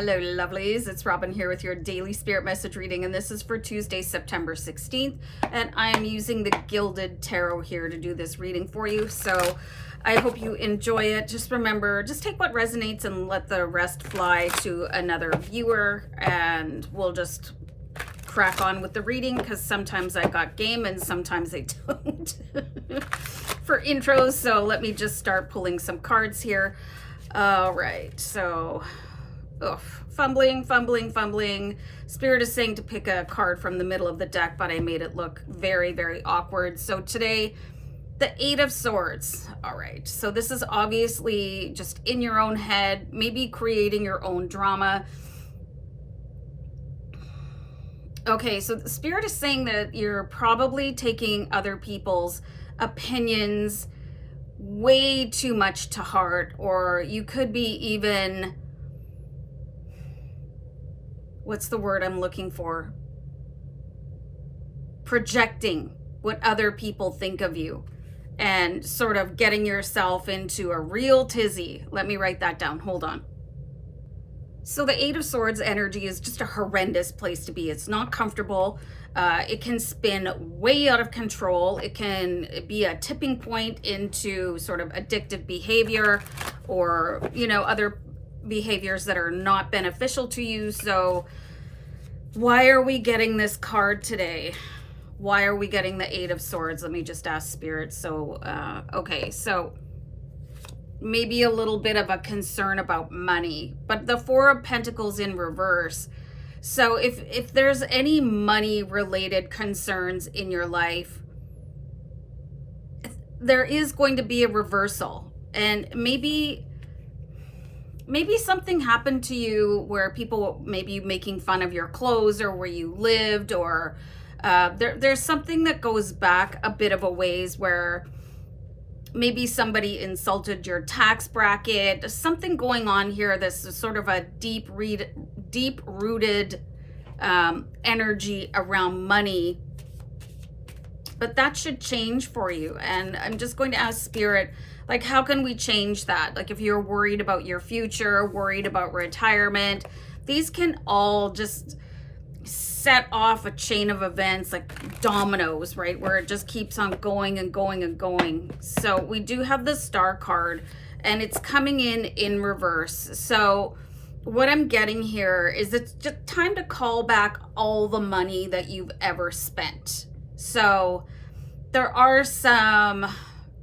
Hello, lovelies. It's Robin here with your daily spirit message reading, and this is for Tuesday, September 16th. And I am using the Gilded Tarot here to do this reading for you. So I hope you enjoy it. Just remember, just take what resonates and let the rest fly to another viewer, and we'll just crack on with the reading because sometimes I got game and sometimes I don't for intros. So let me just start pulling some cards here. All right, so fumbling. Spirit is saying to pick a card from the middle of the deck, but I made it look very, very awkward. So today, the Eight of Swords. All right, so this is obviously just in your own head, maybe creating your own drama. Okay, so the Spirit is saying that you're probably taking other people's opinions way too much to heart, or you could be even, what's the word I'm looking for? Projecting what other people think of you and sort of getting yourself into a real tizzy. Let me write that down. Hold on. So the Eight of Swords energy is just a horrendous place to be. It's not comfortable. It can spin way out of control. It can be a tipping point into sort of addictive behavior or, other behaviors that are not beneficial to you. So why are we getting this card today? Why are we getting the Eight of Swords? Let me just ask Spirit. So, okay, so maybe a little bit of a concern about money, but the Four of Pentacles in reverse. So if there's any money related concerns in your life, there is going to be a reversal. And maybe something happened to you where people maybe making fun of your clothes or where you lived, or there's something that goes back a bit of a ways where maybe somebody insulted your tax bracket. Something going on here. This is sort of a deep-rooted energy around money. But that should change for you. And I'm just going to ask Spirit, like, how can we change that? Like, if you're worried about your future, worried about retirement, these can all just set off a chain of events like dominoes, right? Where it just keeps on going and going and going. So we do have the Star card, and it's coming in reverse. So what I'm getting here is it's just time to call back all the money that you've ever spent. So there are some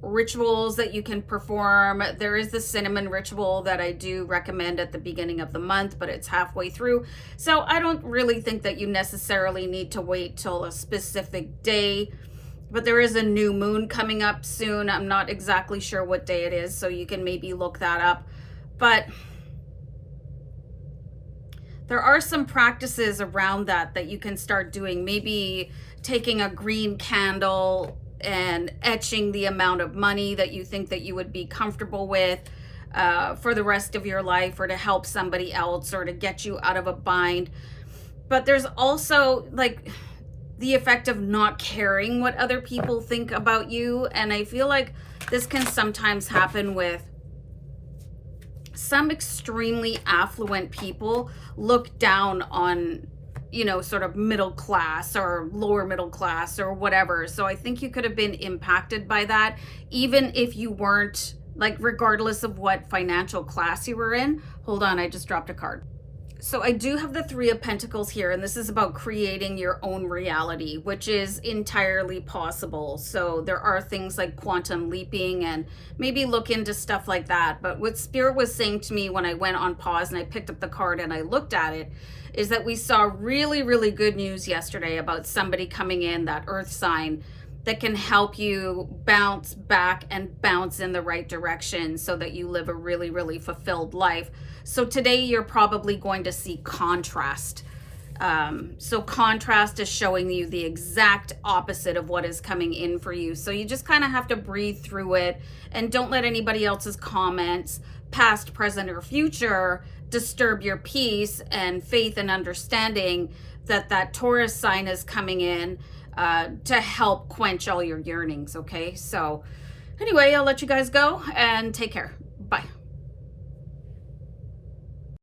rituals that you can perform. There is the cinnamon ritual that I do recommend at the beginning of the month, but it's halfway through. So I don't really think that you necessarily need to wait till a specific day, but there is a new moon coming up soon. I'm not exactly sure what day it is, so you can maybe look that up. But there are some practices around that you can start doing. Maybe taking a green candle and etching the amount of money that you think that you would be comfortable with for the rest of your life, or to help somebody else, or to get you out of a bind. But there's also like the effect of not caring what other people think about you. And I feel like this can sometimes happen with some extremely affluent people. Look down on sort of middle class or lower middle class or whatever. So I think you could have been impacted by that, even if you weren't, like, regardless of what financial class you were in. Hold on, I just dropped a card. So I do have the Three of Pentacles here, and this is about creating your own reality, which is entirely possible. So there are things like quantum leaping, and maybe look into stuff like that. But what Spirit was saying to me when I went on pause and I picked up the card and I looked at it, is that we saw really, really good news yesterday about somebody coming in, that earth sign, that can help you bounce back and bounce in the right direction so that you live a really, really fulfilled life. So today you're probably going to see contrast. So contrast is showing you the exact opposite of what is coming in for you. So you just kind of have to breathe through it, and don't let anybody else's comments, past, present, or future, disturb your peace and faith and understanding that Taurus sign is coming in to help quench all your yearnings. Okay, so anyway, I'll let you guys go and take care.